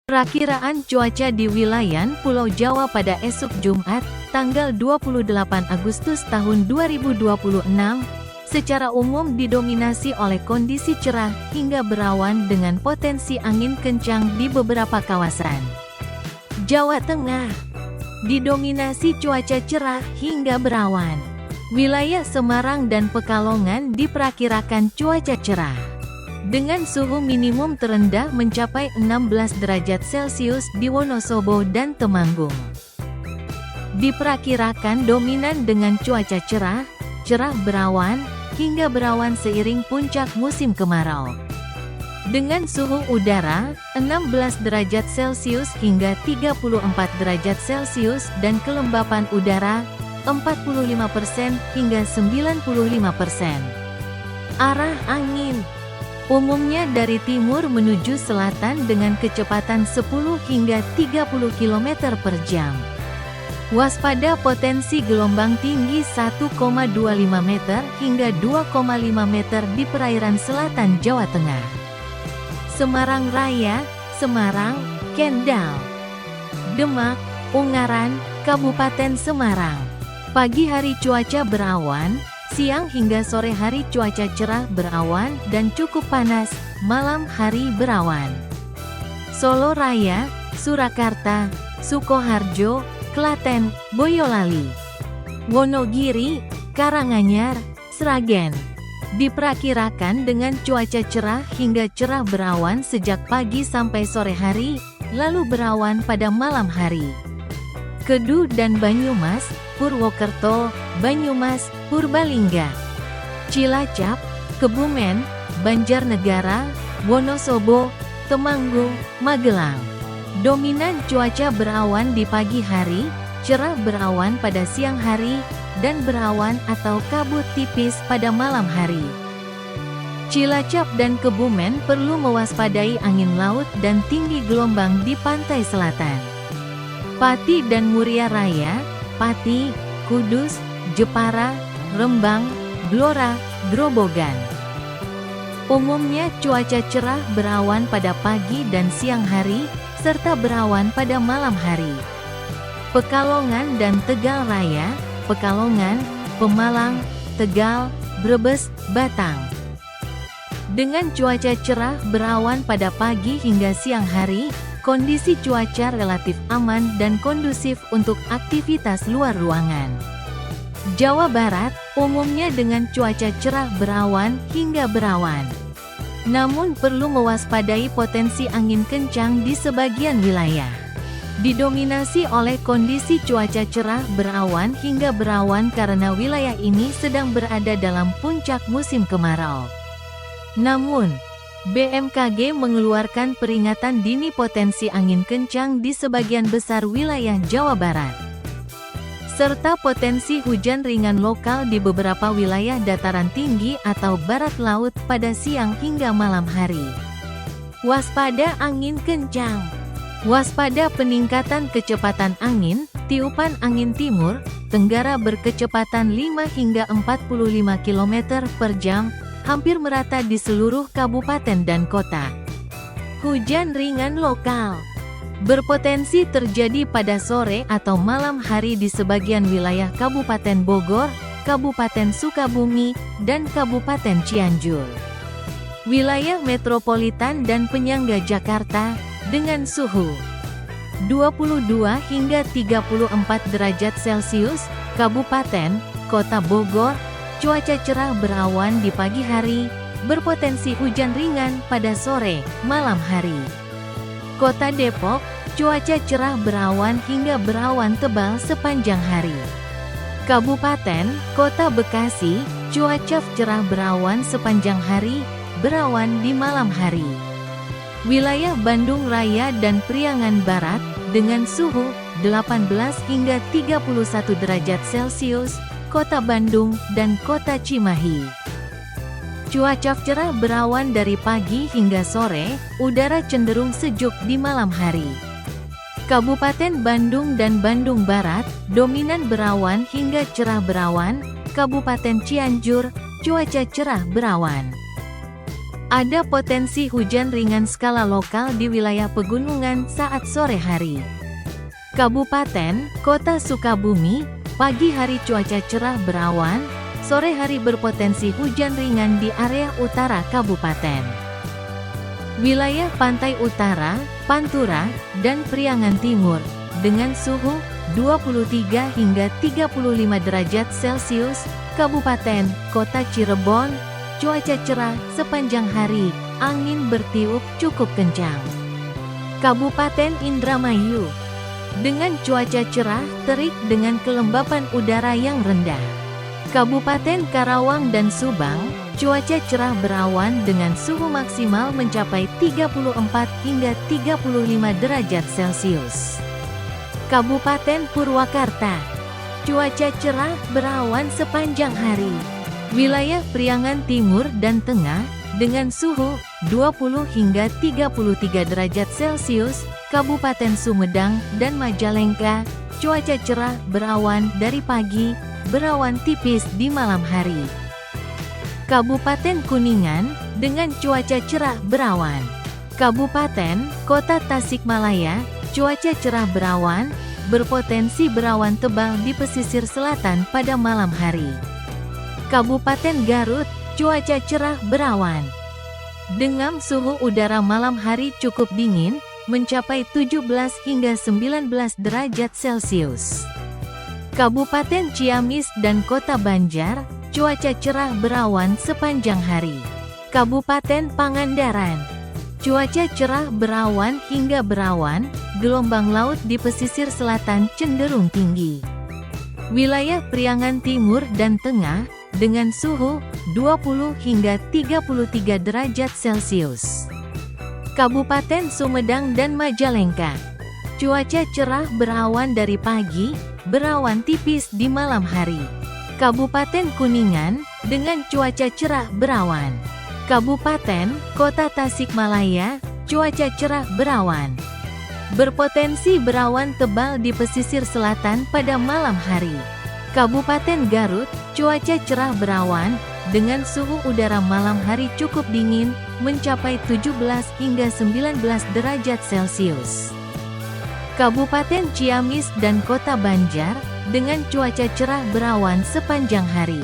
Perakiraan cuaca di wilayah Pulau Jawa pada esok Jumat, tanggal 28 Agustus tahun 2026, secara umum didominasi oleh kondisi cerah hingga berawan dengan potensi angin kencang di beberapa kawasan. Jawa Tengah didominasi cuaca cerah hingga berawan. Wilayah Semarang dan Pekalongan diperkirakan cuaca cerah, dengan suhu minimum terendah mencapai 16 derajat Celcius di Wonosobo dan Temanggung. Diperkirakan dominan dengan cuaca cerah, cerah berawan, hingga berawan seiring puncak musim kemarau. Dengan suhu udara, 16 derajat Celcius hingga 34 derajat Celcius dan kelembapan udara, 45% hingga 95%. Arah angin umumnya dari timur menuju selatan dengan kecepatan 10 hingga 30 km per jam. Waspada potensi gelombang tinggi 1,25 meter hingga 2,5 meter di perairan selatan Jawa Tengah. Semarang Raya, Semarang, Kendal, Demak, Ungaran, Kabupaten Semarang. Pagi hari cuaca berawan, siang hingga sore hari cuaca cerah berawan dan cukup panas, malam hari berawan. Solo Raya, Surakarta, Sukoharjo, Klaten, Boyolali, Wonogiri, Karanganyar, Sragen. Diperkirakan dengan cuaca cerah hingga cerah berawan sejak pagi sampai sore hari, lalu berawan pada malam hari. Kedu dan Banyumas, Purwokerto, Banyumas, Purbalingga, Cilacap, Kebumen, Banjarnegara, Wonosobo, Temanggung, Magelang. Dominan cuaca berawan di pagi hari, cerah berawan pada siang hari, dan berawan atau kabut tipis pada malam hari. Cilacap dan Kebumen perlu mewaspadai angin laut dan tinggi gelombang di pantai selatan. Pati dan Muria Raya, Pati, Kudus, Jepara, Rembang, Blora, Grobogan. Umumnya cuaca cerah berawan pada pagi dan siang hari, serta berawan pada malam hari. Pekalongan dan Tegal Raya, Pekalongan, Pemalang, Tegal, Brebes, Batang. Dengan cuaca cerah berawan pada pagi hingga siang hari, kondisi cuaca relatif aman dan kondusif untuk aktivitas luar ruangan. Jawa Barat, umumnya dengan cuaca cerah berawan hingga berawan. Namun perlu mewaspadai potensi angin kencang di sebagian wilayah. Didominasi oleh kondisi cuaca cerah berawan hingga berawan karena wilayah ini sedang berada dalam puncak musim kemarau. Namun, BMKG mengeluarkan peringatan dini potensi angin kencang di sebagian besar wilayah Jawa Barat, serta potensi hujan ringan lokal di beberapa wilayah dataran tinggi atau barat laut pada siang hingga malam hari. Waspada angin kencang. Waspada peningkatan kecepatan angin, tiupan angin timur, tenggara berkecepatan 5 hingga 45 km per jam, hampir merata di seluruh kabupaten dan kota. Hujan ringan lokal berpotensi terjadi pada sore atau malam hari di sebagian wilayah Kabupaten Bogor, Kabupaten Sukabumi, dan Kabupaten Cianjur. Wilayah metropolitan dan penyangga Jakarta, dengan suhu 22 hingga 34 derajat Celcius, Kabupaten, Kota Bogor, cuaca cerah berawan di pagi hari, berpotensi hujan ringan pada sore, malam hari. Kota Depok, cuaca cerah berawan hingga berawan tebal sepanjang hari. Kabupaten, Kota Bekasi, cuaca cerah berawan sepanjang hari, berawan di malam hari. Wilayah Bandung Raya dan Priangan Barat, dengan suhu 18 hingga 31 derajat Celcius, Kota Bandung dan Kota Cimahi. Cuaca cerah berawan dari pagi hingga sore, udara cenderung sejuk di malam hari. Kabupaten Bandung dan Bandung Barat, dominan berawan hingga cerah berawan. Kabupaten Cianjur, cuaca cerah berawan. Ada potensi hujan ringan skala lokal di wilayah pegunungan saat sore hari. Kabupaten, Kota Sukabumi, pagi hari cuaca cerah berawan, sore hari berpotensi hujan ringan di area utara kabupaten. Wilayah pantai utara, Pantura, dan Priangan Timur, dengan suhu 23 hingga 35 derajat Celcius, Kabupaten, Kota Cirebon, cuaca cerah sepanjang hari, angin bertiup cukup kencang. Kabupaten Indramayu, dengan cuaca cerah, terik dengan kelembapan udara yang rendah. Kabupaten Karawang dan Subang, cuaca cerah berawan dengan suhu maksimal mencapai 34 hingga 35 derajat Celcius. Kabupaten Purwakarta, cuaca cerah berawan sepanjang hari. Wilayah Priangan Timur dan Tengah, dengan suhu 20 hingga 33 derajat Celcius, Kabupaten Sumedang dan Majalengka, cuaca cerah berawan dari pagi, berawan tipis di malam hari. Kabupaten Kuningan, dengan cuaca cerah berawan. Kabupaten, Kota Tasikmalaya, cuaca cerah berawan, berpotensi berawan tebal di pesisir selatan pada malam hari. Kabupaten Garut, cuaca cerah berawan. Dengan suhu udara malam hari cukup dingin, mencapai 17 hingga 19 derajat Celcius. Kabupaten Ciamis dan Kota Banjar, cuaca cerah berawan sepanjang hari. Kabupaten Pangandaran, cuaca cerah berawan hingga berawan, gelombang laut di pesisir selatan cenderung tinggi. Wilayah Priangan Timur dan Tengah, dengan suhu 20 hingga 33 derajat Celcius. Kabupaten Sumedang dan Majalengka, cuaca cerah berawan dari pagi, berawan tipis di malam hari. Kabupaten Kuningan, dengan cuaca cerah berawan. Kabupaten, Kota Tasikmalaya, cuaca cerah berawan. Berpotensi berawan tebal di pesisir selatan pada malam hari. Kabupaten Garut, cuaca cerah berawan, dengan suhu udara malam hari cukup dingin, mencapai 17 hingga 19 derajat Celcius. Kabupaten Ciamis dan Kota Banjar, dengan cuaca cerah berawan sepanjang hari.